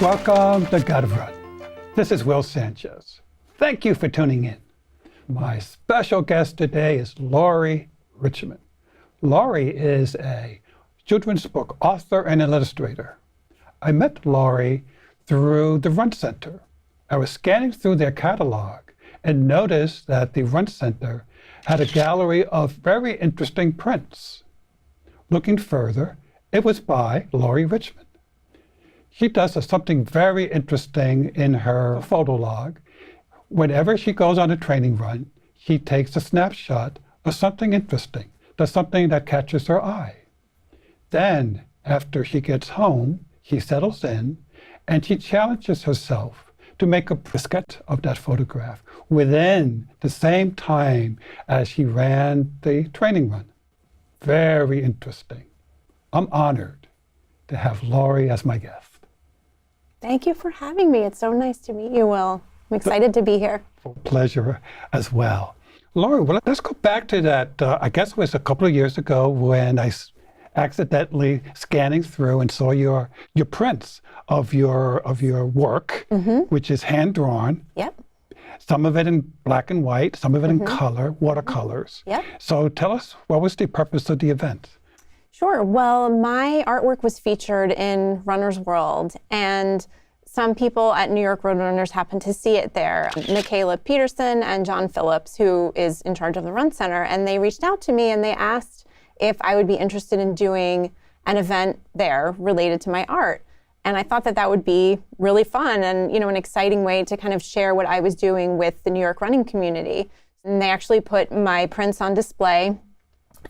Welcome to Gotta Run. This is Will Sanchez. Thank you for tuning in. My special guest today is Laurie Richmond. Laurie is a children's book author and an illustrator. I met Laurie through the Run Center. I was scanning through their catalog and noticed that the Run Center had a gallery of very interesting prints. Looking further, it was by Laurie Richmond. She does something very interesting in her photo log. Whenever she goes on a training run, she takes a snapshot of something interesting, does something that catches her eye. Then, after she gets home, she settles in and she challenges herself to make a sketch of that photograph within the same time as she ran the training run. Very interesting. I'm honored to have Laurie as my guest. Thank you for having me. It's so nice to meet you, Will. I'm excited to be here. Pleasure as well. Laurie, well, let's go back to that, I guess it was a couple of years ago when I accidentally scanning through and saw your prints of your work, which is hand-drawn. Yep. Some of it in black and white, some of it in color, watercolors. Yep. So tell us, what was the purpose of the event? Sure. Well, my artwork was featured in Runner's World, and some people at New York Road Runners happened to see it there. Michaela Peterson and John Phillips, who is in charge of the Run Center, and they reached out to me and they asked if I would be interested in doing an event there related to my art. And I thought that that would be really fun and, an exciting way to kind of share what I was doing with the New York running community. And they actually put my prints on display.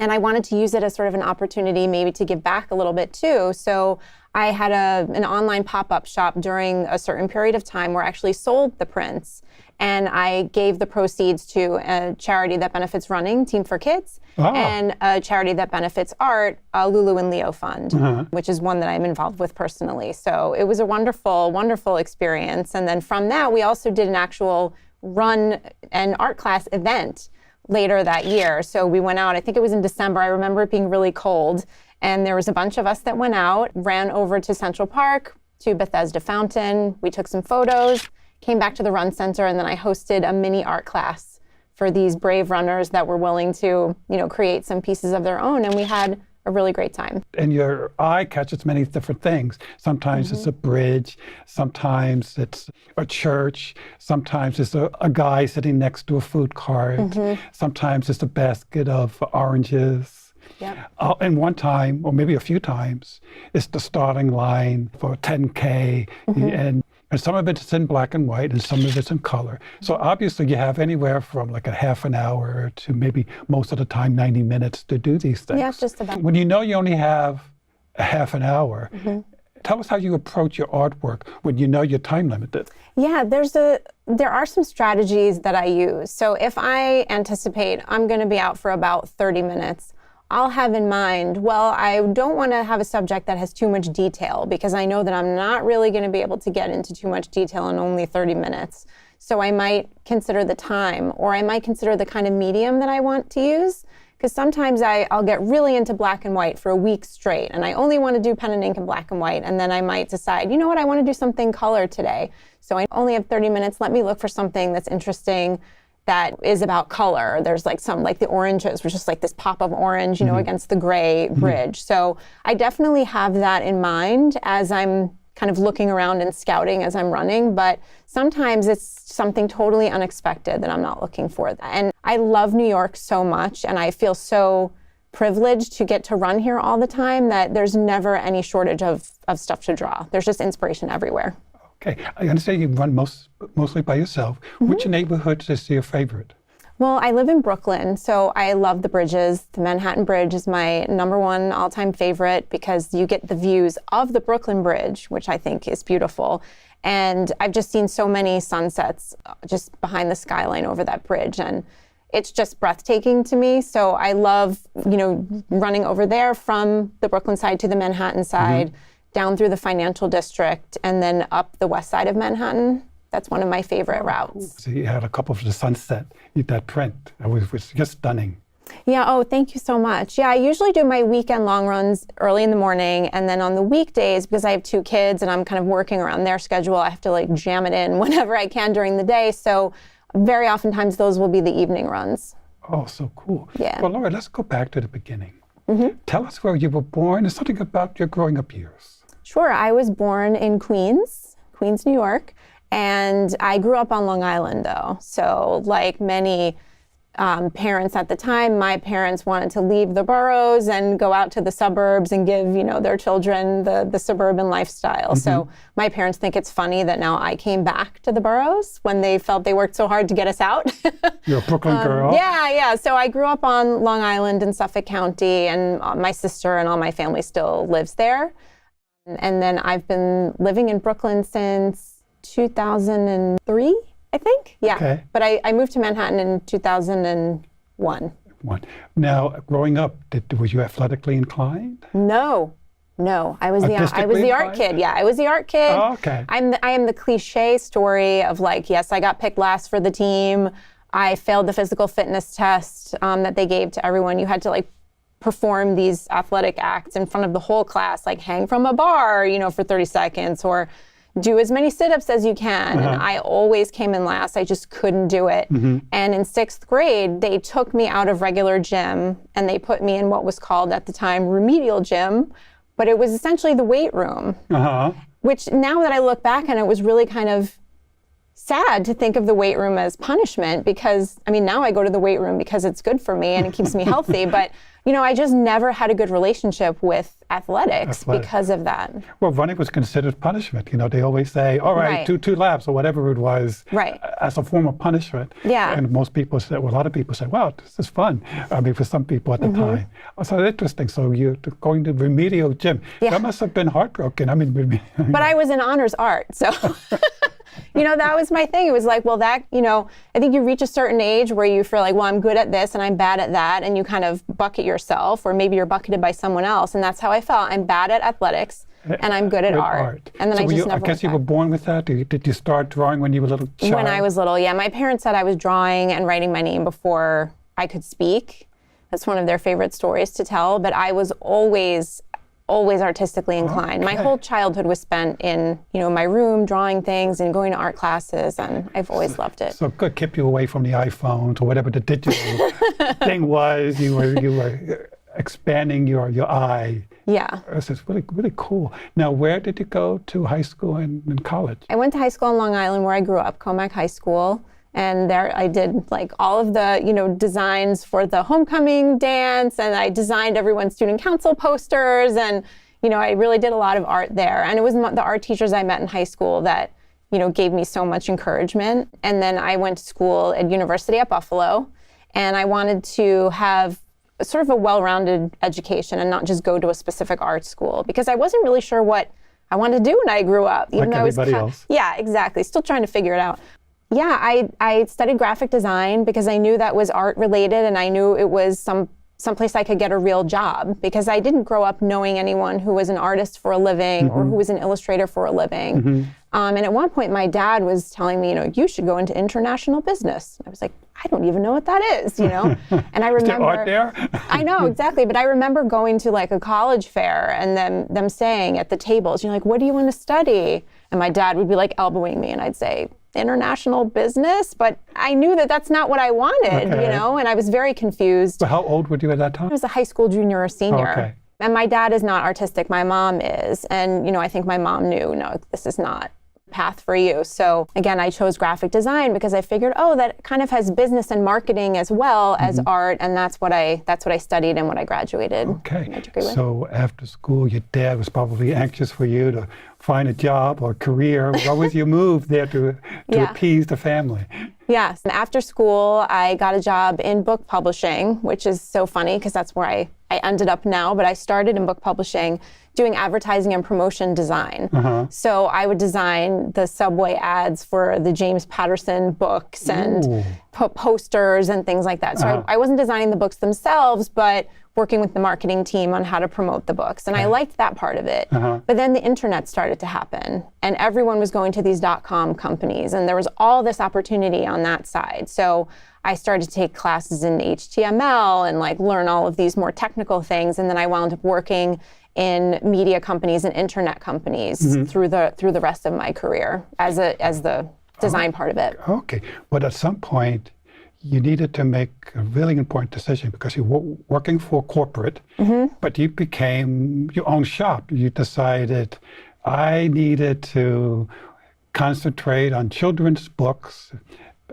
And I wanted to use it as sort of an opportunity maybe to give back a little bit too. So I had an online pop-up shop during a certain period of time where I actually sold the prints. And I gave the proceeds to a charity that benefits running, Team for Kids, and a charity that benefits art, Lulu and Leo Fund, which is one that I'm involved with personally. So it was a wonderful, wonderful experience. And then from that, we also did an actual run and art class event later that year. So we went out, I think it was in December. I remember it being really cold. And there was a bunch of us that went out, ran over to Central Park, to Bethesda Fountain. We took some photos, came back to the Run Center, and then I hosted a mini art class for these brave runners that were willing to, create some pieces of their own. And we had a really great time. And your eye catches many different things. Sometimes it's a bridge, sometimes it's a church, sometimes it's a guy sitting next to a food cart, sometimes it's a basket of oranges. Yep. And one time, or maybe a few times, it's the starting line for 10K, and some of it's in black and white, and some of it's in color. So obviously you have anywhere from like a half an hour to maybe most of the time 90 minutes to do these things. Yeah, just about. When you know you only have a half an hour, tell us how you approach your artwork when you know you're time limited. Yeah, there are some strategies that I use. So if I anticipate I'm going to be out for about 30 minutes, I'll have in mind, well, I don't want to have a subject that has too much detail because I know that I'm not really going to be able to get into too much detail in only 30 minutes. So I might consider the time, or I might consider the kind of medium that I want to use. Because sometimes I'll get really into black and white for a week straight, and I only want to do pen and ink and black and white, and then I might decide, you know what, I want to do something color today. So I only have 30 minutes, let me look for something that's interesting that is about color. There's like the oranges, which is like this pop of orange, against the gray bridge. So I definitely have that in mind as I'm kind of looking around and scouting as I'm running, but sometimes it's something totally unexpected that I'm not looking for. And I love New York so much, and I feel so privileged to get to run here all the time that there's never any shortage of stuff to draw. There's just inspiration everywhere. Okay, I understand you run mostly by yourself. Which neighborhoods is your favorite? Well, I live in Brooklyn, so I love the bridges. The Manhattan Bridge is my #1 all-time favorite because you get the views of the Brooklyn Bridge, which I think is beautiful. And I've just seen so many sunsets just behind the skyline over that bridge, and it's just breathtaking to me. So I love, running over there from the Brooklyn side to the Manhattan side, down through the financial district, and then up the west side of Manhattan. That's one of my favorite routes. So you had a couple of the sunset, that print. It was just stunning. Yeah, oh, thank you so much. Yeah, I usually do my weekend long runs early in the morning, and then on the weekdays, because I have 2 kids and I'm kind of working around their schedule, I have to like jam it in whenever I can during the day. So very oftentimes those will be the evening runs. Oh, so cool. Yeah. Well, Laura, let's go back to the beginning. Tell us where you were born and something about your growing up years. Sure, I was born in Queens, New York, and I grew up on Long Island though. So like many parents at the time, my parents wanted to leave the boroughs and go out to the suburbs and give, their children the suburban lifestyle. So my parents think it's funny that now I came back to the boroughs when they felt they worked so hard to get us out. You're a Brooklyn girl. Yeah. So I grew up on Long Island in Suffolk County, and my sister and all my family still lives there. And then I've been living in Brooklyn since 2003. I think, yeah. Okay. But I moved to Manhattan in 2001. Now, growing up, were you athletically inclined? No. I was the art kid. Yeah, I was the art kid. Oh, okay. I am the cliche story of like, yes, I got picked last for the team. I failed the physical fitness test that they gave to everyone. You had to like perform these athletic acts in front of the whole class, like hang from a bar, for 30 seconds, or do as many sit-ups as you can. And I always came in last. I just couldn't do it. And in 6th grade, they took me out of regular gym and they put me in what was called at the time remedial gym, but it was essentially the weight room, which now that I look back on it was really kind of sad to think of the weight room as punishment, because now I go to the weight room because it's good for me and it keeps me healthy. But I just never had a good relationship with athletics because of that. Well, running was considered punishment. They always say, all right, two laps or whatever it was, as a form of punishment. Yeah. And most people said, a lot of people said, wow, this is fun. For some people at the time. So interesting. So you're going to remedial gym. Yeah. That must have been heartbroken. But I was in honors art, so... that was my thing. It was like, well, I think you reach a certain age where you feel like, well, I'm good at this and I'm bad at that. And you kind of bucket yourself, or maybe you're bucketed by someone else. And that's how I felt. I'm bad at athletics and I'm good at art. And then I guess you were born with that? Did you start drawing when you were a little child? When I was little, yeah. My parents said I was drawing and writing my name before I could speak. That's one of their favorite stories to tell. But I was always artistically inclined. My whole childhood was spent in, my room drawing things and going to art classes, and I've always loved it. So good, kept you away from the iPhones or whatever the digital thing was. You were expanding your eye. Yeah. This is really, really cool. Now, where did you go to high school and college? I went to high school on Long Island where I grew up, Comac High School. And there I did like all of the, designs for the homecoming dance, and I designed everyone's student council posters, and, I really did a lot of art there. And it was the art teachers I met in high school that, gave me so much encouragement. And then I went to school at University at Buffalo, and I wanted to have sort of a well-rounded education and not just go to a specific art school, because I wasn't really sure what I wanted to do when I grew up. Even like everybody else. Yeah, exactly. Still trying to figure it out. Yeah, I studied graphic design because I knew that was art related, and I knew it was someplace I could get a real job, because I didn't grow up knowing anyone who was an artist for a living or who was an illustrator for a living. And at one point my dad was telling me, you should go into international business. I was like, I don't even know what that is, And I remember— Is there art there? I know, exactly. But I remember going to like a college fair and them saying at the tables, what do you want to study? And my dad would be like elbowing me, and I'd say, international business, but I knew that that's not what I wanted, and I was very confused. So how old were you at that time? I was a high school junior or senior. Okay. And my dad is not artistic, my mom is. And, I think my mom knew, no, this is not path for you. So again, I chose graphic design because I figured, that kind of has business and marketing as well as art, and that's what I studied and what I graduated. Okay. So after school, your dad was probably anxious for you to find a job or career. What was your move there to appease the family? Yes. And after school, I got a job in book publishing, which is so funny because that's where I ended up now. But I started in book publishing doing advertising and promotion design. So I would design the subway ads for the James Patterson books and posters and things like that. So I wasn't designing the books themselves, but working with the marketing team on how to promote the books. And I liked that part of it. But then the internet started to happen and everyone was going to these .com companies and there was all this opportunity on that side. So I started to take classes in HTML and like learn all of these more technical things. And then I wound up working in media companies and internet companies through the rest of my career as the design part of it. Okay, but at some point you needed to make a really important decision because you were working for corporate, but you became your own shop. You decided I needed to concentrate on children's books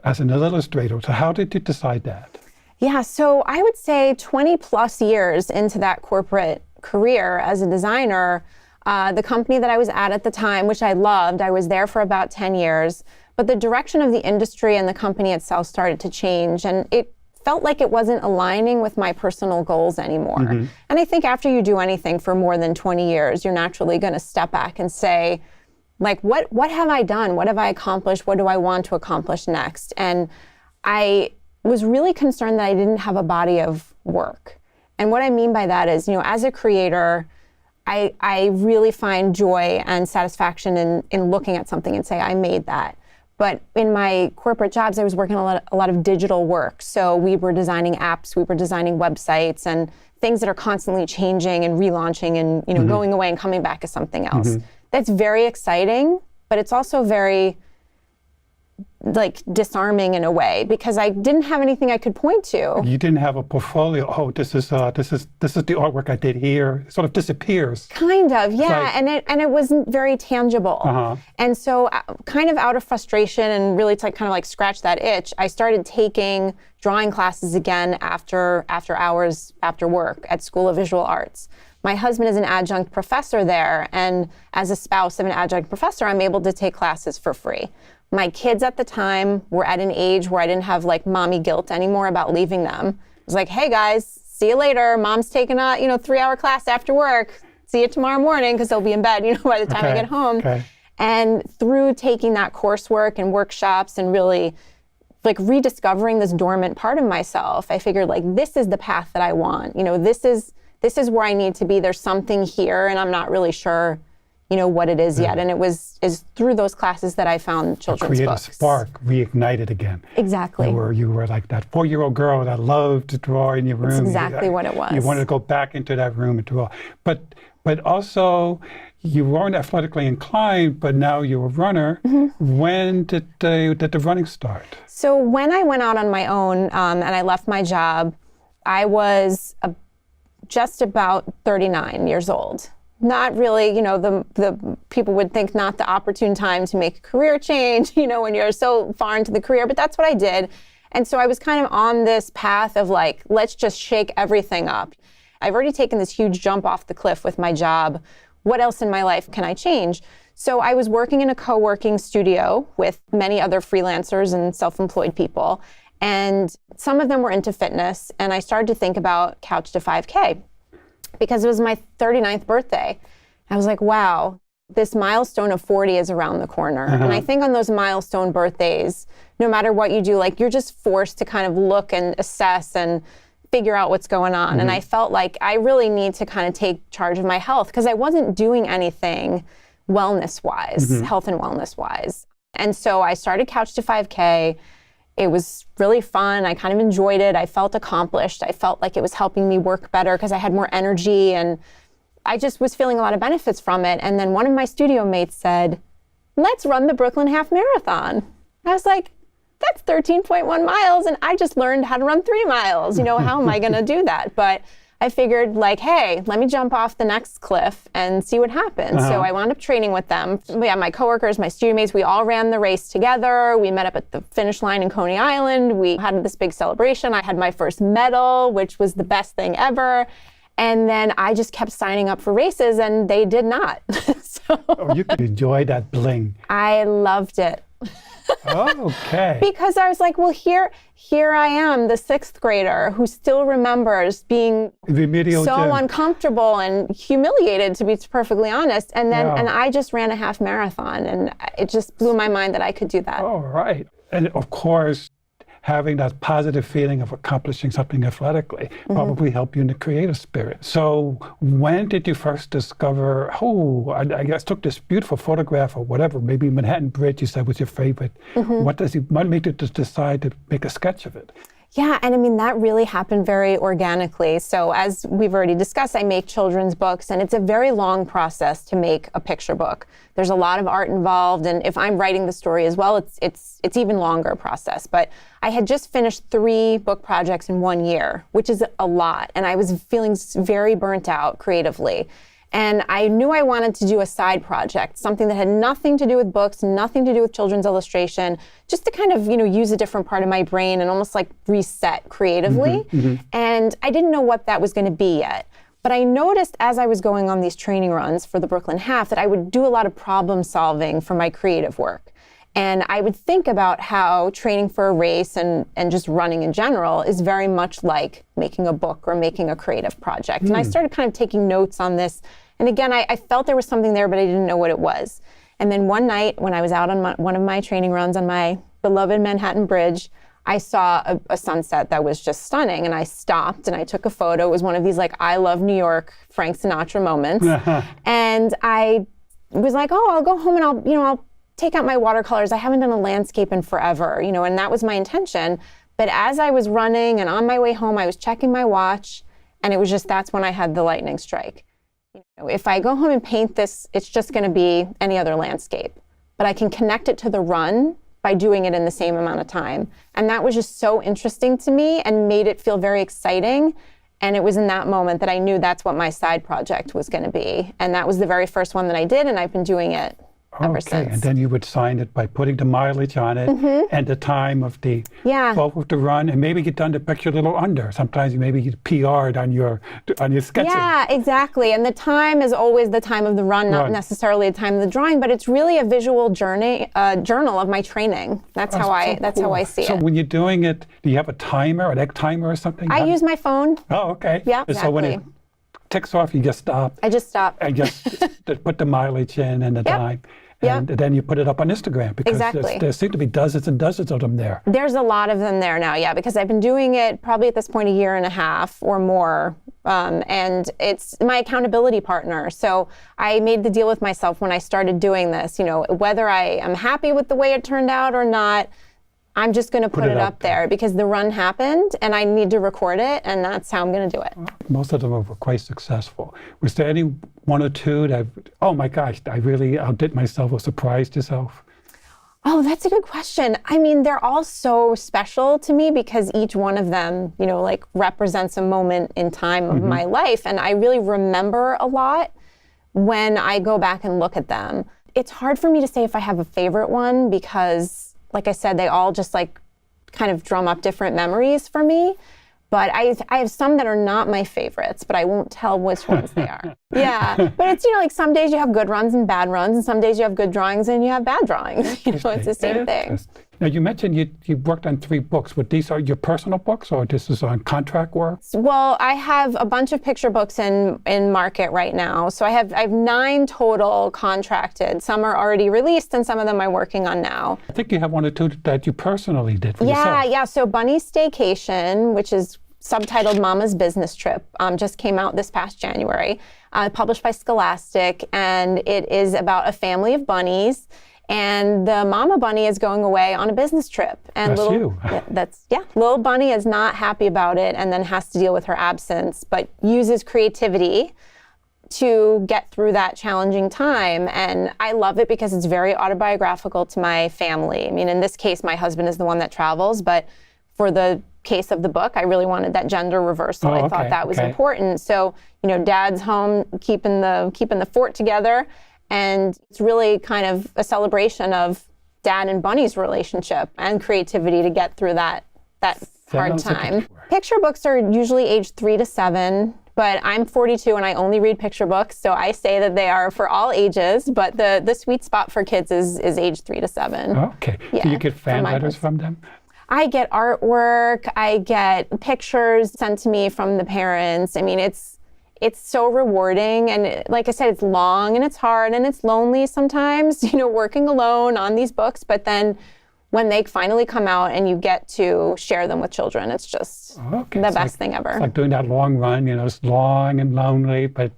as an illustrator. So how did you decide that? Yeah, so I would say 20 plus years into that corporate career as a designer, the company that I was at the time, which I loved, I was there for about 10 years, but the direction of the industry and the company itself started to change and it felt like it wasn't aligning with my personal goals anymore. And I think after you do anything for more than 20 years, you're naturally going to step back and say, like, what have I done? What have I accomplished? What do I want to accomplish next? And I was really concerned that I didn't have a body of work. And what I mean by that is, as a creator, I really find joy and satisfaction in looking at something and say, I made that. But in my corporate jobs, I was working on a lot of digital work. So we were designing apps, we were designing websites and things that are constantly changing and relaunching and going away and coming back as something else. That's very exciting, but it's also very like disarming in a way because I didn't have anything I could point to. You didn't have a portfolio. Oh, this is the artwork I did here. It sort of disappears. Kind of, yeah, and it wasn't very tangible. And so, kind of out of frustration and really to kind of like scratch that itch, I started taking drawing classes again after hours after work at School of Visual Arts. My husband is an adjunct professor there, and as a spouse of an adjunct professor, I'm able to take classes for free. My kids at the time were at an age where I didn't have like mommy guilt anymore about leaving them. I was like, hey guys, see you later. Mom's taking a 3-hour class after work. See you tomorrow morning because they'll be in bed by the time I get home. And through taking that coursework and workshops and really like rediscovering this dormant part of myself, I figured like this is the path that I want. This is where I need to be. There's something here and I'm not really sure what it is yet. And is through those classes that I found children's books. Create a spark, reignited again. Exactly. You were like that 4-year-old girl that loved to draw in your room. That's exactly what it was. You wanted to go back into that room and draw. But also, you weren't athletically inclined, but now you're a runner. When did the running start? So when I went out on my own and I left my job, I was just about 39 years old. Not really, the people would think not the opportune time to make a career change, when you're so far into the career, but that's what I did. And so I was kind of on this path of like, let's just shake everything up. I've already taken this huge jump off the cliff with my job. What else in my life can I change? So I was working in a co-working studio with many other freelancers and self-employed people. And some of them were into fitness. And I started to think about Couch to 5K. Because it was my 39th birthday. I was like, wow, this milestone of 40 is around the corner. And I think on those milestone birthdays, no matter what you do, like you're just forced to kind of look and assess and figure out what's going on. And I felt like I really need to kind of take charge of my health because I wasn't doing anything wellness-wise, health and wellness-wise. And so I started Couch to 5K. It was really fun. I kind of enjoyed it. I felt accomplished. I felt like it was helping me work better because I had more energy and I just was feeling a lot of benefits from it. And then one of my studio mates said, let's run the Brooklyn Half Marathon. I was like, that's 13.1 miles and I just learned how to run 3 miles. How am I going to do that? But I figured like, hey, let me jump off the next cliff and see what happens. So I wound up training with them. Yeah, my coworkers, my studio mates, we all ran the race together. We met up at the finish line in Coney Island. We had this big celebration. I had my first medal, which was the best thing ever. And then I just kept signing up for races and they did not. Oh, you could enjoy that bling. I loved it. Oh, okay. Because I was like, well, here I am, the 6th grader who still remembers being so uncomfortable and humiliated, to be perfectly honest. And then, and I just ran a half marathon, and it just blew my mind that I could do that. Oh, right. And of course, having that positive feeling of accomplishing something athletically probably helped you in the creative spirit. So when did you first discover, I guess took this beautiful photograph or whatever, maybe Manhattan Bridge you said was your favorite. What made you just decide to make a sketch of it? Yeah, and I mean, that really happened very organically. So as we've already discussed, I make children's books, and it's a very long process to make a picture book. There's a lot of art involved, and if I'm writing the story as well, it's even longer process. But I had just finished 3 book projects in 1 year, which is a lot, and I was feeling very burnt out creatively. And I knew I wanted to do a side project, something that had nothing to do with books, nothing to do with children's illustration, just to kind of, use a different part of my brain and almost like reset creatively. And I didn't know what that was going to be yet. But I noticed as I was going on these training runs for the Brooklyn Half that I would do a lot of problem solving for my creative work. And I would think about how training for a race and just running in general is very much like making a book or making a creative project. And I started kind of taking notes on this. And again, I felt there was something there, but I didn't know what it was. And then one night when I was out on one of my training runs on my beloved Manhattan Bridge, I saw a sunset that was just stunning. And I stopped and I took a photo. It was one of these like, I love New York, Frank Sinatra moments. And I was like, I'll go home and I'll take out my watercolors. I haven't done a landscape in forever, and that was my intention. But as I was running and on my way home, I was checking my watch, and it was just, that's when I had the lightning strike. If I go home and paint this, it's just going to be any other landscape. But I can connect it to the run by doing it in the same amount of time. And that was just so interesting to me and made it feel very exciting. And it was in that moment that I knew that's what my side project was going to be. And that was the very first one that I did, and I've been doing it ever since. And then you would sign it by putting the mileage on it and the time of the of the run, and maybe get done the picture a little under. Sometimes you maybe get PR'd on your sketching. Yeah, exactly. And the time is always the time of the run, not necessarily the time of the drawing, but it's really a visual journey, journal of my training. That's how I see it. So when you're doing it, do you have a timer, an egg timer or something? I use my phone. Oh, okay. Yeah, exactly. So when it ticks off, you just stop. I just stop. And just put the mileage in and the time. And then you put it up on Instagram, because there seem to be dozens and dozens of them there. There's a lot of them there now, because I've been doing it probably at this point 1.5 years or more. And it's my accountability partner. So I made the deal with myself when I started doing this, whether I am happy with the way it turned out or not, I'm just going to put it up there because the run happened and I need to record it, and that's how I'm going to do it. Most of them were quite successful. Was there any one or two that, oh my gosh, I really outdid myself or surprised yourself? Oh, that's a good question. I mean, they're all so special to me because each one of them, represents a moment in time of my life. And I really remember a lot when I go back and look at them. It's hard for me to say if I have a favorite one because, like I said, they all just kind of drum up different memories for me. But I have some that are not my favorites, but I won't tell which ones they are. Yeah, but it's, some days you have good runs and bad runs, and some days you have good drawings and you have bad drawings. It's the same thing. Now, you mentioned you worked on 3 books, but these are your personal books, or this is on contract work? Well, I have a bunch of picture books in market right now. So I have 9 total contracted. Some are already released, and some of them I'm working on now. I think you have 1 or 2 that you personally did for yourself. Yeah. So Bunny's Staycation, which is subtitled Mama's Business Trip, just came out this past January, published by Scholastic, and it is about a family of bunnies. And the mama bunny is going away on a business trip. And little bunny is not happy about it and then has to deal with her absence, but uses creativity to get through that challenging time. And I love it because it's very autobiographical to my family. I mean, in this case, my husband is the one that travels, but for the case of the book, I really wanted that gender reversal. I thought that was important. So, dad's home keeping the fort together. And it's really kind of a celebration of Dad and Bunny's relationship and creativity to get through that hard time. Picture books are usually aged 3 to 7, but I'm 42 and I only read picture books, so I say that they are for all ages, but the sweet spot for kids is age 3 to 7. Okay. Yeah, do you get fan letters from them? I get artwork, I get pictures sent to me from the parents. I mean, it's so rewarding, and like I said, it's long and it's hard and it's lonely sometimes, working alone on these books. But then when they finally come out and you get to share them with children, it's just the best thing ever. It's like doing that long run, it's long and lonely, but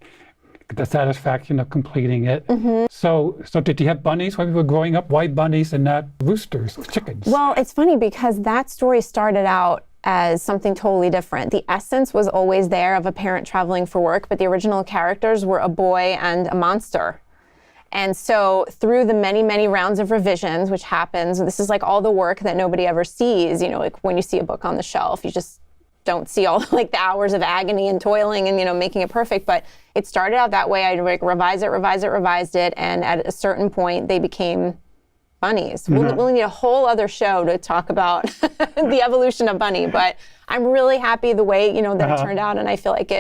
the satisfaction of completing it. So did you have bunnies when you were growing up? White bunnies and not roosters or chickens? Well, it's funny because that story started out as something totally different. The essence was always there of a parent traveling for work, but the original characters were a boy and a monster. And so through the many, many rounds of revisions, which happens, this is like all the work that nobody ever sees, like when you see a book on the shelf, you just don't see all like the hours of agony and toiling and, making it perfect. But it started out that way. I'd like revised it. And at a certain point, they became bunnies. We'll need a whole other show to talk about the evolution of bunny. But I'm really happy the way, that it turned out. And I feel like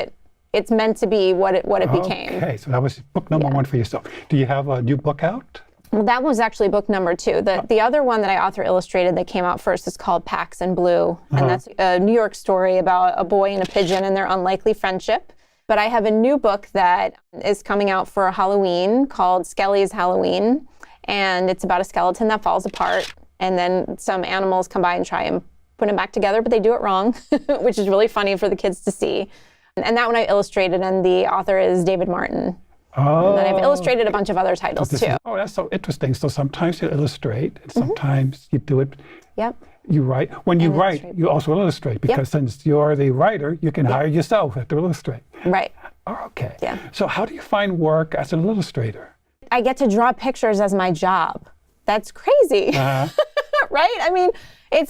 it's meant to be what it became. Okay, so that was book number one for yourself. Do you have a new book out? Well, that was actually book number 2. The other one that I author illustrated that came out first is called Paxson Blue. And that's a New York story about a boy and a pigeon and their unlikely friendship. But I have a new book that is coming out for Halloween called Skelly's Halloween. And it's about a skeleton that falls apart. And then some animals come by and try and put him back together, but they do it wrong, which is really funny for the kids to see. And that one I illustrated, and the author is David Martin. And then I've illustrated a bunch of other titles too. That's so interesting. So sometimes you illustrate, and sometimes you do it. Yep. You write. When you write, you also illustrate, because since you're the writer, you can hire yourself to illustrate. Right. Okay. Yeah. So how do you find work as an illustrator? I get to draw pictures as my job. That's crazy. Right? I mean,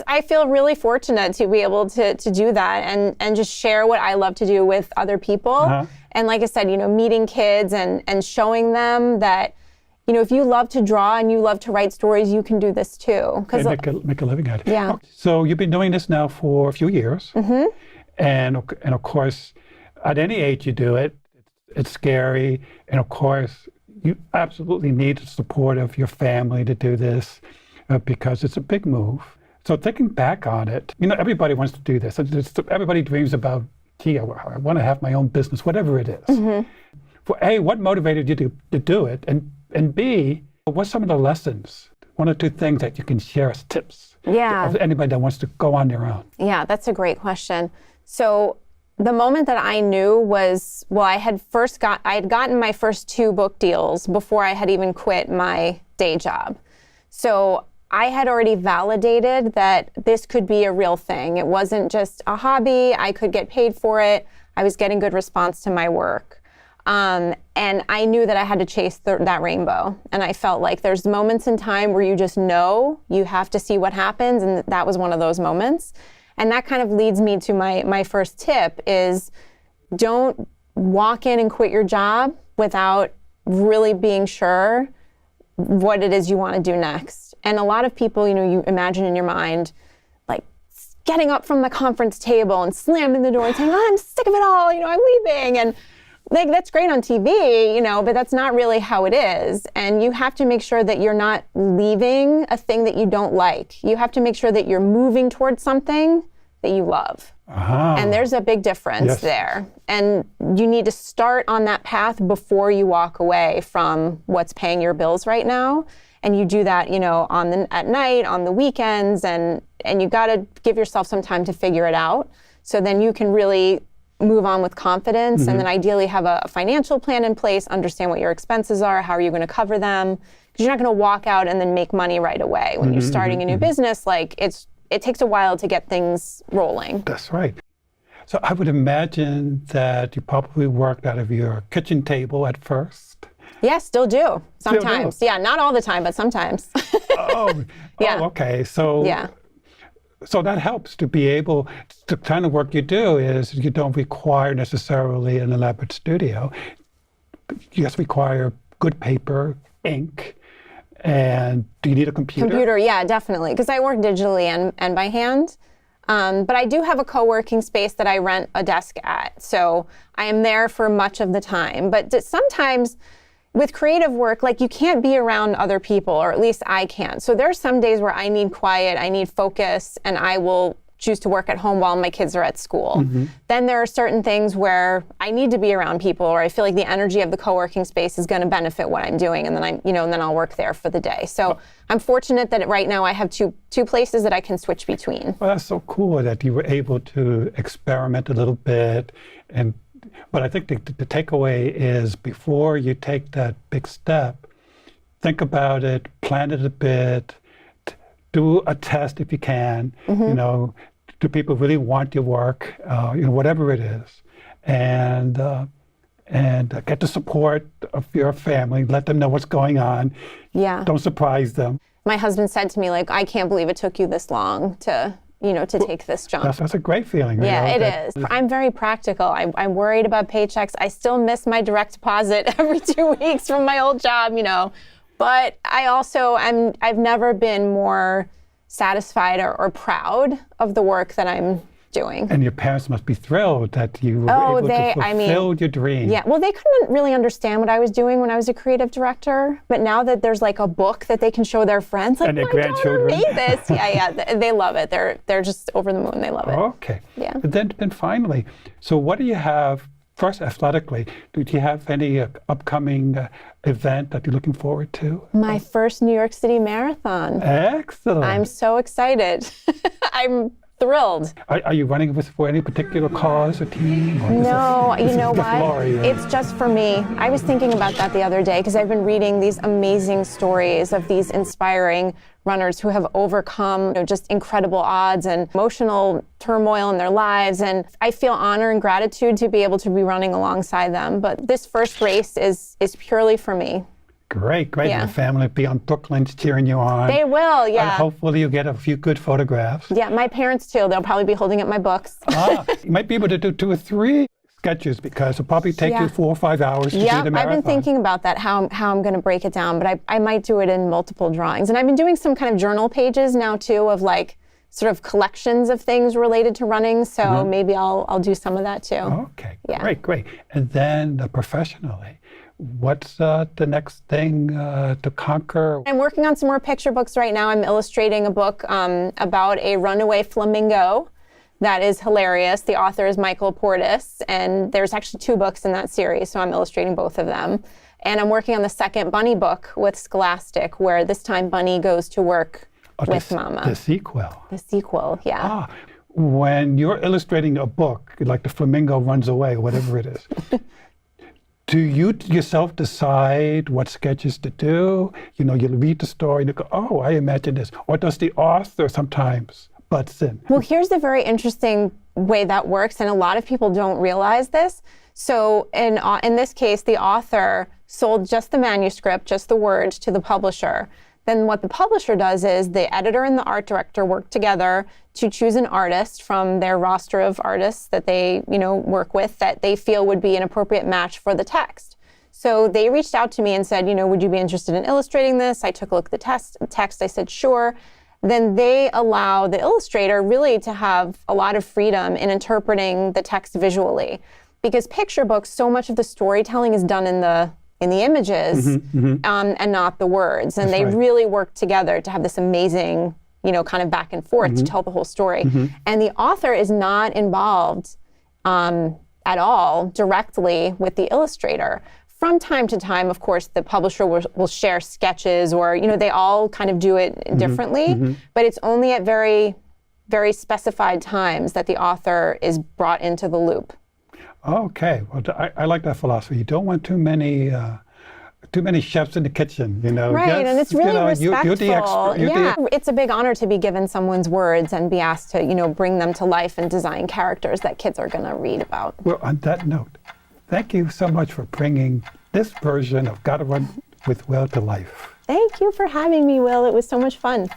I feel really fortunate to be able to do that and just share what I love to do with other people. And like I said, meeting kids and showing them that, if you love to draw and you love to write stories, you can do this too. Make a living at it. Yeah. So you've been doing this now for a few years. And of course, at any age you do it, it's scary. And of course, you absolutely need the support of your family to do this because it's a big move. So thinking back on it, everybody wants to do this. Everybody dreams about, I want to have my own business, whatever it is. For A, what motivated you to do it? And B, what's some of the lessons? 1 or 2 things that you can share as tips of anybody that wants to go on their own. Yeah, that's a great question. So the moment that I knew was, I had gotten my first 2 book deals before I had even quit my day job. So I had already validated that this could be a real thing. It wasn't just a hobby. I could get paid for it. I was getting good response to my work. And I knew that I had to chase that rainbow. And I felt like there's moments in time where you just know you have to see what happens. And that was one of those moments. And that kind of leads me to my first tip is don't walk in and quit your job without really being sure what it is you want to do next. And a lot of people, you imagine in your mind, like getting up from the conference table and slamming the door and saying, I'm sick of it all, I'm leaving. And like, that's great on TV, but that's not really how it is. And you have to make sure that you're not leaving a thing that you don't like. You have to make sure that you're moving towards something that you love. And there's a big difference there. And you need to start on that path before you walk away from what's paying your bills right now. And you do that, at night, on the weekends, and you got to give yourself some time to figure it out. So then you can really move on with confidence, and then ideally have a financial plan in place, understand what your expenses are, how are you going to cover them, because you're not going to walk out and then make money right away. When you're starting a new business, like it takes a while to get things rolling. That's right. So I would imagine that you probably worked out of your kitchen table at first. Yeah, still do. Sometimes. Still do. Yeah, not all the time, but sometimes. Okay. So that helps to be able, the kind of work you do is you don't require necessarily an elaborate studio. You just require good paper, ink, and do you need a computer? Computer, yeah, definitely, because I work digitally and by hand. But I do have a co-working space that I rent a desk at, so I am there for much of the time. But sometimes with creative work, like you can't be around other people, or at least I can't. So there are some days where I need quiet, I need focus, and I will choose to work at home while my kids are at school. Then there are certain things where I need to be around people, or I feel like the energy of the co-working space is going to benefit what I'm doing, and then and then I'll work there for the day. So I'm fortunate that right now I have two places that I can switch between. Well, that's so cool that you were able to experiment a little bit. But I think the takeaway is, before you take that big step, think about it, plan it a bit, do a test if you can. Do people really want your work? Whatever it is, and get the support of your family. Let them know what's going on. Yeah. Don't surprise them. My husband said to me, like, I can't believe it took you this long to take this jump. That's a great feeling. Yeah, it is. I'm very practical. I'm worried about paychecks. I still miss my direct deposit every 2 weeks from my old job, But I also, I've never been more satisfied or proud of the work that I'm doing. And your parents must be thrilled that you were able to fulfill your dream. Yeah, well, they couldn't really understand what I was doing when I was a creative director, but now that there's like a book that they can show their friends, like, and their my grandchildren daughter made this. They love it. They're just over the moon. They love it. Okay. Yeah. But then finally, so what do you have? First, athletically, do you have any upcoming event that you're looking forward to? My first New York City Marathon. Excellent. I'm so excited. I'm thrilled. Are you running for any particular cause or team? Or No, you know just what? Laurie, It's just for me. I was thinking about that the other day because I've been reading these amazing stories of these inspiring runners who have overcome just incredible odds and emotional turmoil in their lives. And I feel honor and gratitude to be able to be running alongside them. But this first race is purely for me. Great. Yeah. And the family will be on Brooklands cheering you on. They will, yeah. And hopefully you'll get a few good photographs. Yeah, my parents too. They'll probably be holding up my books. You might be able to do 2 or 3 sketches, because it'll probably take you 4 or 5 hours to do the marathon. I've been thinking about that, how I'm going to break it down, but I might do it in multiple drawings. And I've been doing some kind of journal pages now too, of like sort of collections of things related to running. So maybe I'll do some of that too. Okay, Yeah. great. And then professionally, what's the next thing to conquer? I'm working on some more picture books right now. I'm illustrating a book about a runaway flamingo that is hilarious. The author is Michael Portis, and there's actually 2 books in that series, so I'm illustrating both of them. And I'm working on the second Bunny book with Scholastic, where this time Bunny goes to work with Mama. The sequel. The sequel, yeah. When you're illustrating a book, like the flamingo runs away, whatever it is, do you yourself decide what sketches to do? You read the story and you go, oh, I imagine this. Or does the author sometimes butts in? Well, here's the very interesting way that works, and a lot of people don't realize this. So in this case, the author sold just the manuscript, just the words, to the publisher. Then what the publisher does is the editor and the art director work together to choose an artist from their roster of artists that they, work with, that they feel would be an appropriate match for the text. So they reached out to me and said, would you be interested in illustrating this? I took a look at the text. I said, sure. Then they allow the illustrator really to have a lot of freedom in interpreting the text visually. Because picture books, so much of the storytelling is done in the images and not the words. And they really work together to have this amazing, kind of back and forth to tell the whole story. And the author is not involved at all directly with the illustrator. From time to time, of course, the publisher will share sketches, or, they all kind of do it differently, but it's only at very, very specified times that the author is brought into the loop. Okay, well, I like that philosophy. You don't want too many chefs in the kitchen, Right, and it's really respectful. You're the expert. It's a big honor to be given someone's words and be asked to, bring them to life and design characters that kids are going to read about. Well, on that note, thank you so much for bringing this version of Gotta Run with Will to life. Thank you for having me, Will. It was so much fun.